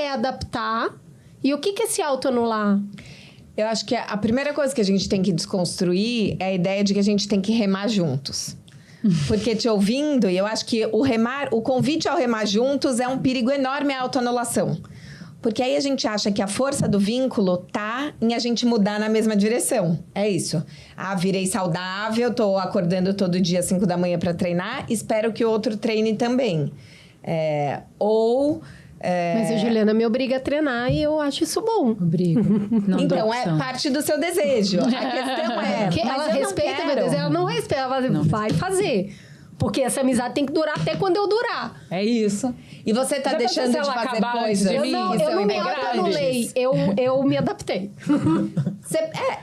é adaptar e o que é se autoanular? Eu acho que a primeira coisa que a gente tem que desconstruir é a ideia de que a gente tem que remar juntos. Porque te ouvindo, eu acho que o convite ao remar juntos é um perigo enorme à autoanulação. Porque aí a gente acha que a força do vínculo tá em a gente mudar na mesma direção. É isso. Ah, virei saudável, tô acordando todo dia às 5 da manhã para treinar, espero que o outro treine também. Mas a Juliana me obriga a treinar e eu acho isso bom. Obrigo. Não então, é parte do seu desejo. A questão é... Que ela respeita meu desejo, ela não respeita, ela vai fazer. Porque essa amizade tem que durar até quando eu durar. É isso. E você tá deixando de fazer coisas? Eu não me autoanulei, eu me adaptei.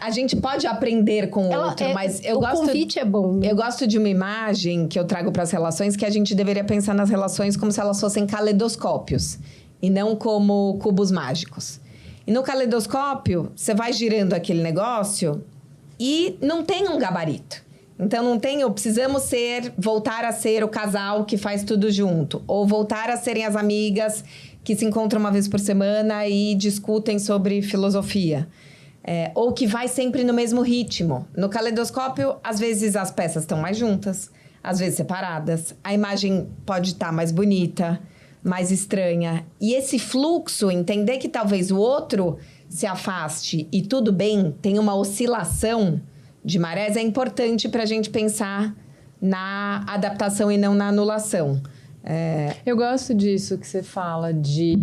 A gente pode aprender com o outro, mas eu gosto... O convite é bom. Né? Eu gosto de uma imagem que eu trago para as relações, que a gente deveria pensar nas relações como se elas fossem caleidoscópios, e não como cubos mágicos. E no caleidoscópio, você vai girando aquele negócio e não tem um gabarito. Então, não tem precisamos voltar a ser o casal que faz tudo junto. Ou voltar a serem as amigas que se encontram uma vez por semana e discutem sobre filosofia. Ou que vai sempre no mesmo ritmo. No caleidoscópio, às vezes as peças estão mais juntas, às vezes separadas. A imagem pode estar mais bonita, mais estranha. E esse fluxo, entender que talvez o outro se afaste e tudo bem, tem uma oscilação de marés, é importante para a gente pensar na adaptação e não na anulação. Eu gosto disso que você fala, de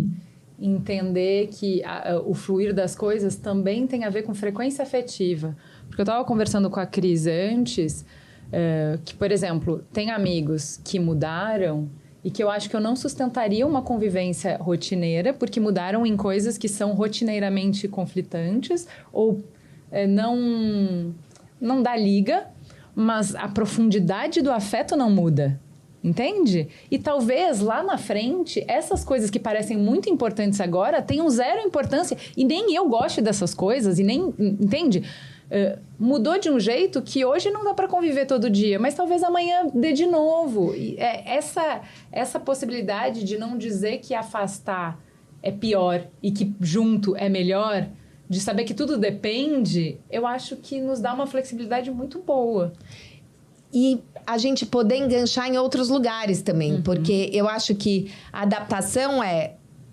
entender que o fluir das coisas também tem a ver com frequência afetiva. Porque eu estava conversando com a Cris antes, que, por exemplo, tem amigos que mudaram e que eu acho que eu não sustentaria uma convivência rotineira, porque mudaram em coisas que são rotineiramente conflitantes ou não dá liga, mas a profundidade do afeto não muda, entende? E talvez lá na frente, essas coisas que parecem muito importantes agora tenham zero importância e nem eu gosto dessas coisas e nem, entende? Mudou de um jeito que hoje não dá para conviver todo dia, mas talvez amanhã dê de novo. E essa possibilidade de não dizer que afastar é pior e que junto é melhor, de saber que tudo depende, eu acho que nos dá uma flexibilidade muito boa. E a gente poder enganchar em outros lugares também. Porque eu acho que a adaptação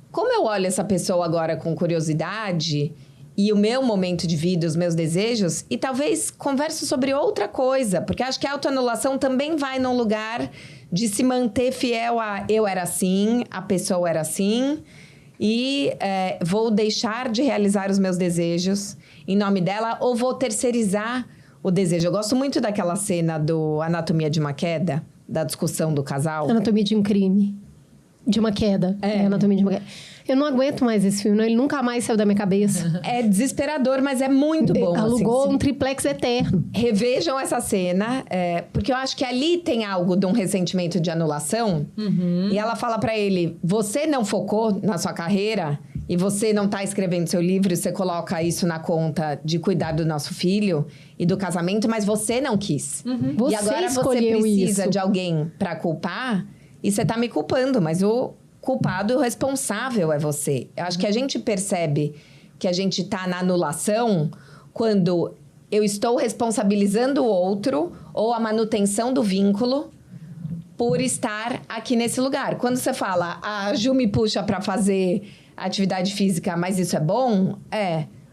como eu olho essa pessoa agora com curiosidade e o meu momento de vida, os meus desejos, e talvez converso sobre outra coisa. Porque acho que a autoanulação também vai num lugar de se manter fiel a eu era assim, a pessoa era assim... E vou deixar de realizar os meus desejos em nome dela ou vou terceirizar o desejo. Eu gosto muito daquela cena do Anatomia de uma Queda, da discussão do casal. Anatomia de um crime. De uma queda. Anatomia de uma queda. Eu não aguento mais esse filme, ele nunca mais saiu da minha cabeça. É desesperador, mas é muito bom. Alugou assim, um triplex eterno. Revejam essa cena, porque eu acho que ali tem algo de um ressentimento de anulação. E ela fala pra ele, você não focou na sua carreira e você não tá escrevendo seu livro e você coloca isso na conta de cuidar do nosso filho e do casamento, mas você não quis. Você e agora você escolheu precisa isso. de alguém pra culpar e você tá me culpando, mas o culpado e o responsável é você. Eu acho que a gente percebe que a gente tá na anulação quando eu estou responsabilizando o outro ou a manutenção do vínculo por estar aqui nesse lugar. Quando você fala, a Ju me puxa para fazer atividade física, mas isso é bom?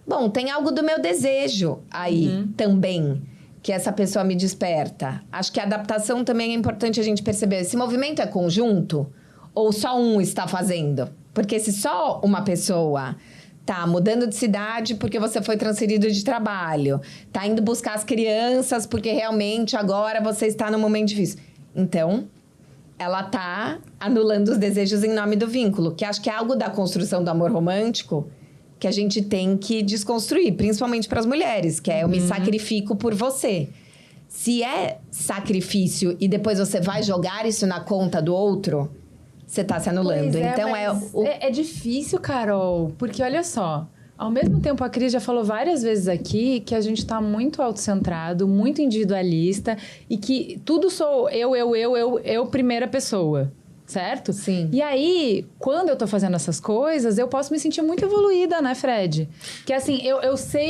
Bom, tem algo do meu desejo aí também, que essa pessoa me desperta. Acho que a adaptação também é importante a gente perceber. Esse movimento é conjunto? Ou só um está fazendo? Porque se só uma pessoa tá mudando de cidade porque você foi transferido de trabalho, tá indo buscar as crianças porque realmente agora você está num momento difícil. Então, ela tá anulando os desejos em nome do vínculo, que acho que é algo da construção do amor romântico que a gente tem que desconstruir, principalmente para as mulheres, que é eu me sacrifico por você. Se é sacrifício e depois você vai jogar isso na conta do outro, você tá se anulando. Então é difícil, Carol, porque olha só, ao mesmo tempo a Cris já falou várias vezes aqui que a gente tá muito autocentrado, muito individualista e que tudo sou eu, primeira pessoa. certo? Sim. E aí, quando eu tô fazendo essas coisas, eu posso me sentir muito evoluída, né, Fred? Que assim, eu sei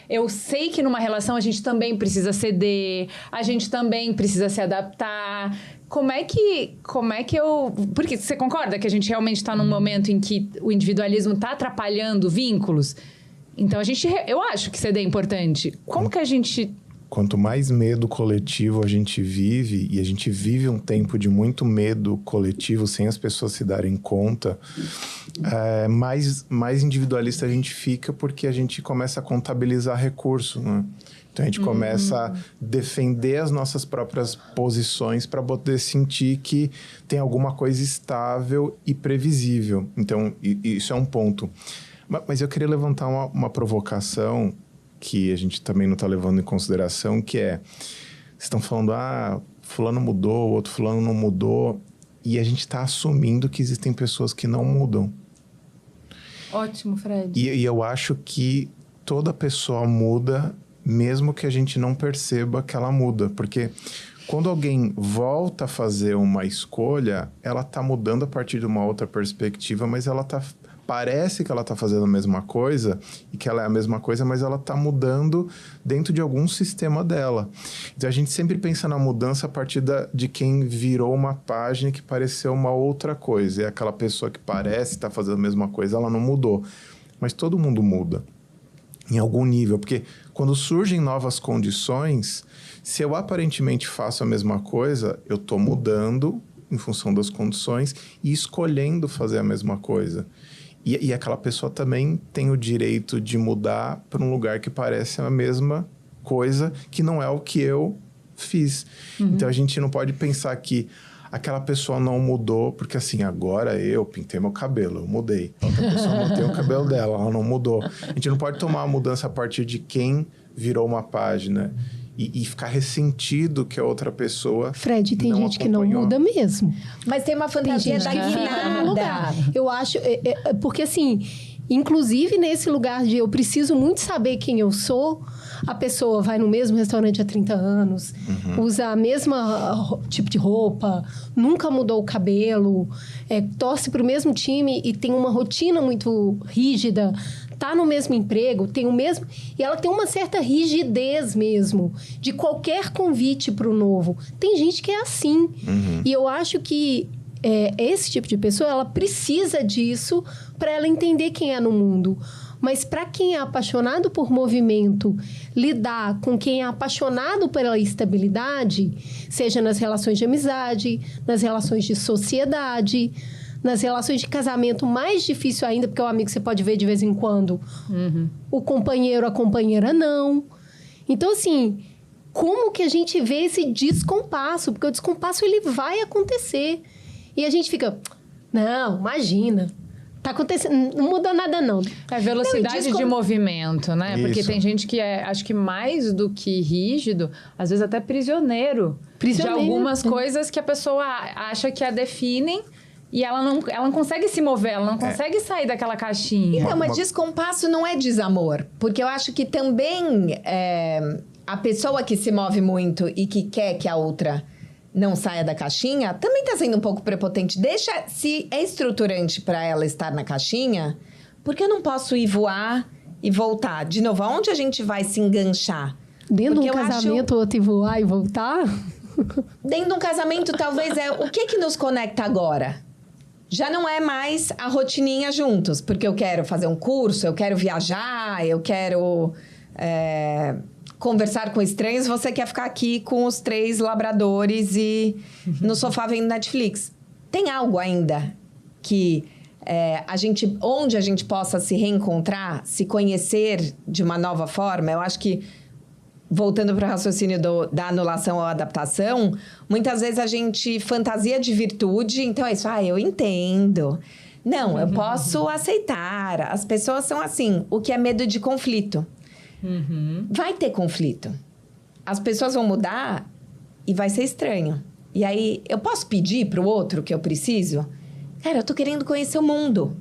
eu sei que numa relação a gente também precisa ceder, a gente também precisa se adaptar. Como é que eu... Porque você concorda que a gente realmente está num momento em que o individualismo está atrapalhando vínculos? Então, eu acho que ceder é importante. Como que a gente... Quanto mais medo coletivo a gente vive, e a gente vive um tempo de muito medo coletivo sem as pessoas se darem conta, mais individualista a gente fica porque a gente começa a contabilizar recurso, né? Então a gente começa a defender as nossas próprias posições para poder sentir que tem alguma coisa estável e previsível. Então, isso é um ponto. Mas eu queria levantar uma provocação que a gente também não está levando em consideração, que é... Vocês estão falando, fulano mudou, o outro fulano não mudou, e a gente está assumindo que existem pessoas que não mudam. Ótimo, Fred. E eu acho que toda pessoa muda, mesmo que a gente não perceba que ela muda. Porque quando alguém volta a fazer uma escolha, ela está mudando a partir de uma outra perspectiva, mas ela parece que ela está fazendo a mesma coisa e que ela é a mesma coisa, mas ela está mudando dentro de algum sistema dela. Então, a gente sempre pensa na mudança a partir de quem virou uma página que pareceu uma outra coisa. E aquela pessoa que parece estar fazendo a mesma coisa, ela não mudou. Mas todo mundo muda em algum nível, porque quando surgem novas condições, se eu aparentemente faço a mesma coisa, eu estou mudando em função das condições e escolhendo fazer a mesma coisa. E aquela pessoa também tem o direito de mudar para um lugar que parece a mesma coisa, que não é o que eu fiz. Então, a gente não pode pensar que aquela pessoa não mudou, porque assim, agora eu pintei meu cabelo, eu mudei. A outra pessoa mantém o cabelo dela, ela não mudou. A gente não pode tomar a mudança a partir de quem virou uma página e ficar ressentido que a outra pessoa Fred, tem não gente que não acompanhou. muda mesmo. Mas tem uma fantasia Tem gente da que fica no lugar. nada. Eu acho... porque assim, inclusive nesse lugar de eu preciso muito saber quem eu sou, a pessoa vai no mesmo restaurante há 30 anos, usa a mesma tipo de roupa, nunca mudou o cabelo, torce para o mesmo time e tem uma rotina muito rígida, tá no mesmo emprego, tem o mesmo... E ela tem uma certa rigidez mesmo, de qualquer convite para o novo. Tem gente que é assim. E eu acho que esse tipo de pessoa, ela precisa disso para ela entender quem é no mundo. Mas para quem é apaixonado por movimento, lidar com quem é apaixonado pela estabilidade, seja nas relações de amizade, nas relações de sociedade, nas relações de casamento, mais difícil ainda, porque o amigo você pode ver de vez em quando. O companheiro, a companheira, não. Então, assim, como que a gente vê esse descompasso? Porque o descompasso, ele vai acontecer. E a gente fica, não, imagina... Tá acontecendo, não mudou nada, não. É velocidade de movimento, né? Isso. Porque tem gente que acho que mais do que rígido, às vezes até prisioneiro. De algumas coisas que a pessoa acha que a definem e ela não consegue se mover, ela não consegue sair daquela caixinha. Então, mas descompasso não é desamor. Porque eu acho que também a pessoa que se move muito e que quer que a outra não saia da caixinha, também está sendo um pouco prepotente. Se é estruturante para ela estar na caixinha, por que eu não posso ir voar e voltar? De novo, aonde a gente vai se enganchar? Dentro de Porque um eu casamento, outro ir voar e voltar? Dentro de um casamento, talvez o que nos conecta agora? Já não é mais a rotininha juntos, porque eu quero fazer um curso, eu quero viajar, eu quero... conversar com estranhos, você quer ficar aqui com os 3 labradores e no sofá vendo Netflix. Tem algo ainda que onde a gente possa se reencontrar, se conhecer de uma nova forma? Eu acho que, voltando para o raciocínio da anulação ou adaptação, muitas vezes a gente fantasia de virtude, então é isso, eu entendo. Não, eu posso aceitar. As pessoas são assim, o que é medo de conflito. Vai ter conflito. As pessoas vão mudar e vai ser estranho. E aí, eu posso pedir pro outro que eu preciso? Cara, eu tô querendo conhecer o mundo.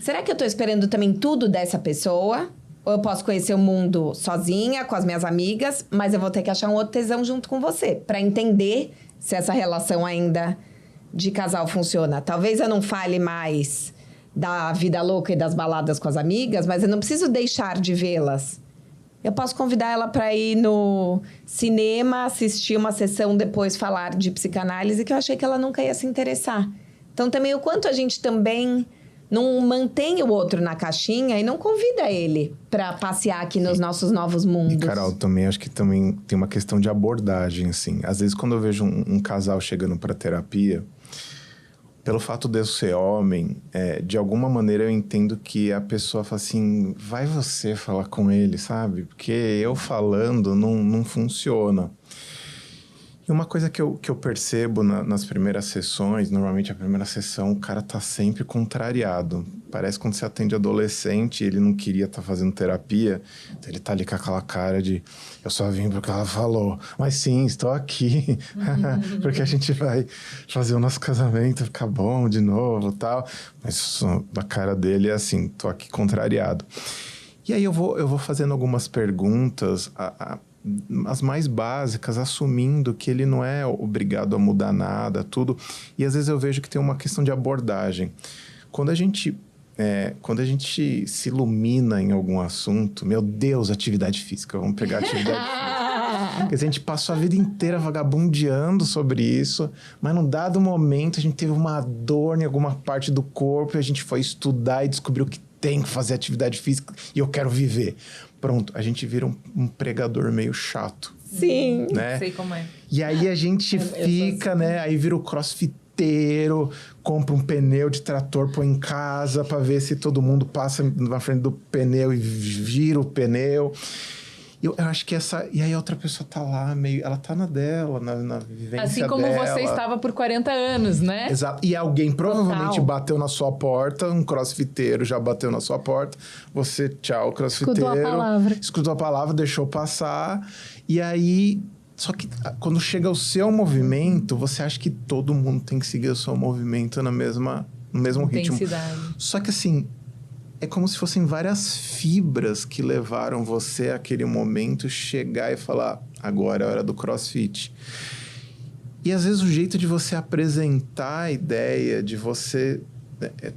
Será que eu tô esperando também tudo dessa pessoa? Ou eu posso conhecer o mundo sozinha, com as minhas amigas, mas eu vou ter que achar um outro tesão junto com você, pra entender se essa relação ainda de casal funciona. Talvez eu não fale mais da vida louca e das baladas com as amigas, mas eu não preciso deixar de vê-las. Eu posso convidar ela para ir no cinema, assistir uma sessão, depois falar de psicanálise, que eu achei que ela nunca ia se interessar. Então, também, o quanto a gente também não mantém o outro na caixinha e não convida ele para passear aqui nos nossos novos mundos. E, Carol, também acho que também tem uma questão de abordagem, assim. Às vezes, quando eu vejo um casal chegando para terapia, pelo fato de eu ser homem, de alguma maneira eu entendo que a pessoa fala assim, vai você falar com ele, sabe? Porque eu falando não funciona. E uma coisa que eu percebo nas primeiras sessões, normalmente a primeira sessão, o cara tá sempre contrariado. Parece quando você atende adolescente, ele não queria estar fazendo terapia, então ele tá ali com aquela cara de, eu só vim porque ela falou, mas sim, estou aqui, porque a gente vai fazer o nosso casamento ficar bom de novo e tal. Mas a cara dele é assim, tô aqui contrariado. E aí eu vou fazendo algumas perguntas, as mais básicas, assumindo que ele não é obrigado a mudar nada, tudo. E às vezes eu vejo que tem uma questão de abordagem. Quando a gente se ilumina em algum assunto, meu Deus, atividade física, vamos pegar atividade física. Porque a gente passou a vida inteira vagabundeando sobre isso, mas num dado momento a gente teve uma dor em alguma parte do corpo e a gente foi estudar e descobriu que tem que fazer atividade física e eu quero viver. Pronto, a gente vira um pregador meio chato. Sim. Né? Sei como é. E aí a gente fica, assim, né? Aí vira o crossfiteiro, compra um pneu de trator, põe em casa para ver se todo mundo passa na frente do pneu e gira o pneu. Eu acho que essa... E aí a outra pessoa tá lá meio... Ela tá na dela, na vivência dela. Assim como você estava por 40 anos, né? Exato. E alguém provavelmente bateu na sua porta, um crossfiteiro já bateu na sua porta. Você, tchau, crossfiteiro. Escutou a palavra, deixou passar. E aí... Só que quando chega o seu movimento, você acha que todo mundo tem que seguir o seu movimento no mesmo ritmo. Só que assim... É como se fossem várias fibras que levaram você àquele momento chegar e falar, agora é a hora do CrossFit. E às vezes o jeito de você apresentar a ideia, de você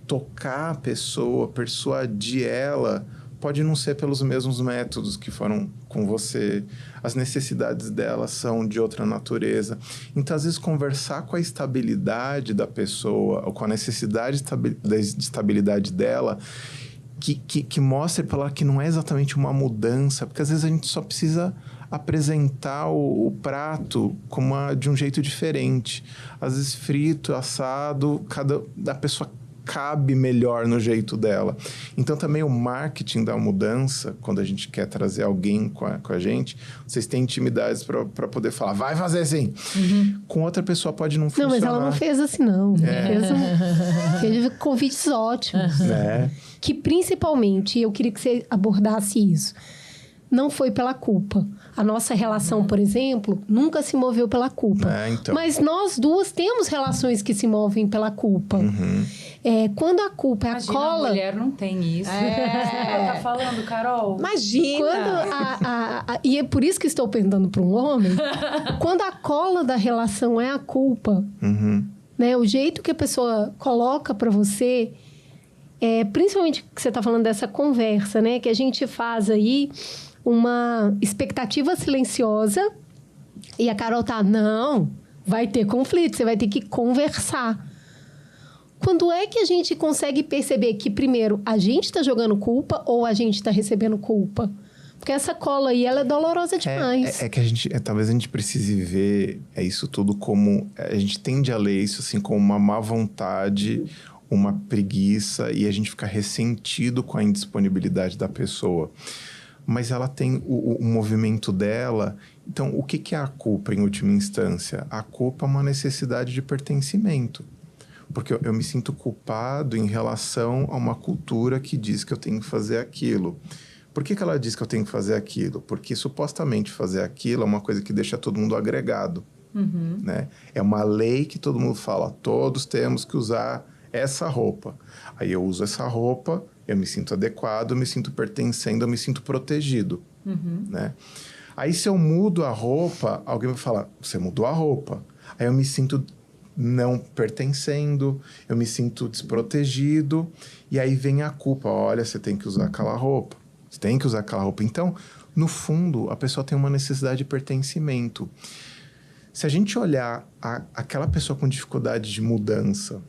tocar a pessoa, persuadir ela, pode não ser pelos mesmos métodos que foram com você. As necessidades dela são de outra natureza. Então, às vezes, conversar com a estabilidade da pessoa, ou com a necessidade de estabilidade dela, que mostre para ela que não é exatamente uma mudança, porque às vezes a gente só precisa apresentar o prato de um jeito diferente. Às vezes frito, assado, da pessoa cabe melhor no jeito dela. Então também o marketing da mudança, quando a gente quer trazer alguém com a gente, vocês têm intimidades para poder falar, vai fazer assim. Com outra pessoa pode não funcionar. Não, mas ela não fez assim, não. Fez convites ótimos. Que principalmente, eu queria que você abordasse isso, não foi pela culpa. A nossa relação, por exemplo, nunca se moveu pela culpa. Então. Mas nós duas temos relações que se movem pela culpa. Quando a culpa é a cola... a mulher não tem isso. Ela tá falando, Carol. Imagina! E é por isso que estou perguntando para um homem. Quando a cola da relação é a culpa, né, o jeito que a pessoa coloca para você... principalmente que você está falando dessa conversa, né? Que a gente faz aí uma expectativa silenciosa e a Carol tá, não, vai ter conflito, você vai ter que conversar. Quando é que a gente consegue perceber que, primeiro, a gente está jogando culpa ou a gente está recebendo culpa? Porque essa cola aí, ela é dolorosa demais. Que a gente... talvez a gente precise ver isso tudo como... A gente tende a ler isso assim como uma má vontade, uma preguiça, e a gente fica ressentido com a indisponibilidade da pessoa. Mas ela tem o movimento dela. Então, o que é a culpa, em última instância? A culpa é uma necessidade de pertencimento. Porque eu me sinto culpado em relação a uma cultura que diz que eu tenho que fazer aquilo. Por que ela diz que eu tenho que fazer aquilo? Porque, supostamente, fazer aquilo é uma coisa que deixa todo mundo agregado. Né? É uma lei que todo mundo fala, todos temos que usar essa roupa. Aí eu uso essa roupa, eu me sinto adequado, eu me sinto pertencendo, eu me sinto protegido. Né? Aí se eu mudo a roupa, alguém vai falar, você mudou a roupa. Aí eu me sinto não pertencendo, eu me sinto desprotegido, e aí vem a culpa. Olha, você tem que usar aquela roupa, você tem que usar aquela roupa. Então, no fundo, a pessoa tem uma necessidade de pertencimento. Se a gente olhar aquela pessoa com dificuldade de mudança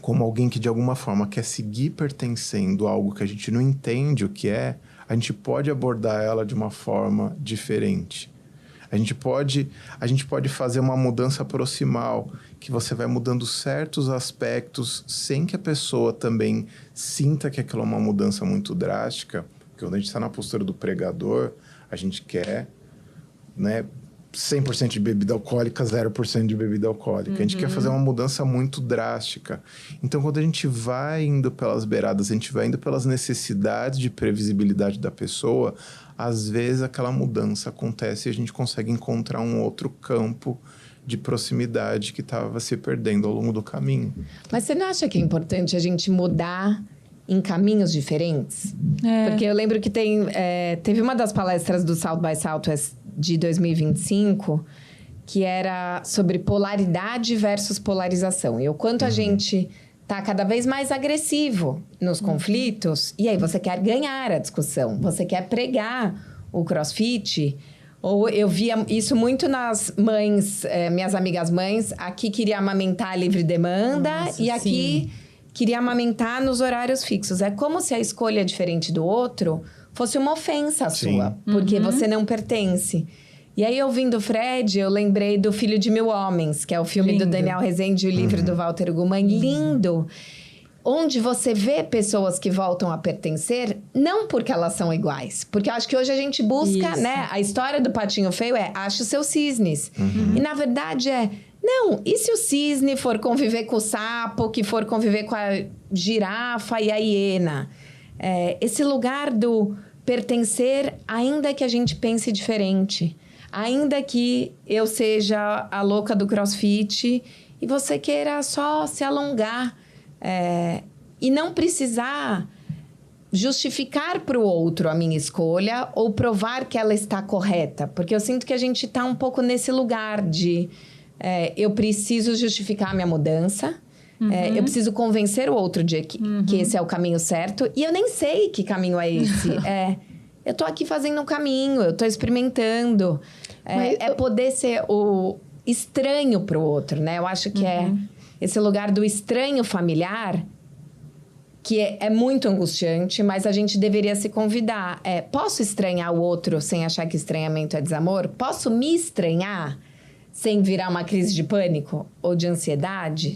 como alguém que, de alguma forma, quer seguir pertencendo a algo que a gente não entende o que é, a gente pode abordar ela de uma forma diferente. A gente pode fazer uma mudança proximal, que você vai mudando certos aspectos sem que a pessoa também sinta que aquilo é uma mudança muito drástica. Porque quando a gente está na postura do pregador, a gente quer, né, 100% de bebida alcoólica, 0% de bebida alcoólica. A gente quer fazer uma mudança muito drástica. Então, quando a gente vai indo pelas beiradas, a gente vai indo pelas necessidades de previsibilidade da pessoa, às vezes aquela mudança acontece e a gente consegue encontrar um outro campo de proximidade que estava se perdendo ao longo do caminho. Mas você não acha que é importante a gente mudar em caminhos diferentes? Porque eu lembro que teve uma das palestras do South by Southwest de 2025 que era sobre polaridade versus polarização. E o quanto a gente tá cada vez mais agressivo nos conflitos. E aí você quer ganhar a discussão, você quer pregar o CrossFit. Ou eu via isso muito nas mães, minhas amigas mães, aqui queria amamentar livre demanda. Nossa, e aqui queria amamentar nos horários fixos. É como se a escolha diferente do outro fosse uma ofensa sua, porque você não pertence. E aí, ouvindo o Fred, eu lembrei do Filho de Mil Homens, que é o filme do Daniel Rezende e o livro do Walter Ugumãe. Lindo! Onde você vê pessoas que voltam a pertencer, não porque elas são iguais. Porque eu acho que hoje a gente busca, né? A história do patinho feio ache os seus cisnes. E, na verdade, não, e se o cisne for conviver com o sapo, que for conviver com a girafa e a hiena? Esse lugar do pertencer, ainda que a gente pense diferente. Ainda que eu seja a louca do CrossFit e você queira só se alongar e não precisar justificar para o outro a minha escolha ou provar que ela está correta. Porque eu sinto que a gente está um pouco nesse lugar de eu preciso justificar a minha mudança, eu preciso convencer o outro de que esse é o caminho certo e eu nem sei que caminho é esse. Eu tô aqui fazendo um caminho, eu tô experimentando. Poder ser o estranho pro outro, né? Eu acho que esse lugar do estranho familiar, que é muito angustiante, mas a gente deveria se convidar. Posso estranhar o outro sem achar que estranhamento é desamor? Posso me estranhar sem virar uma crise de pânico ou de ansiedade?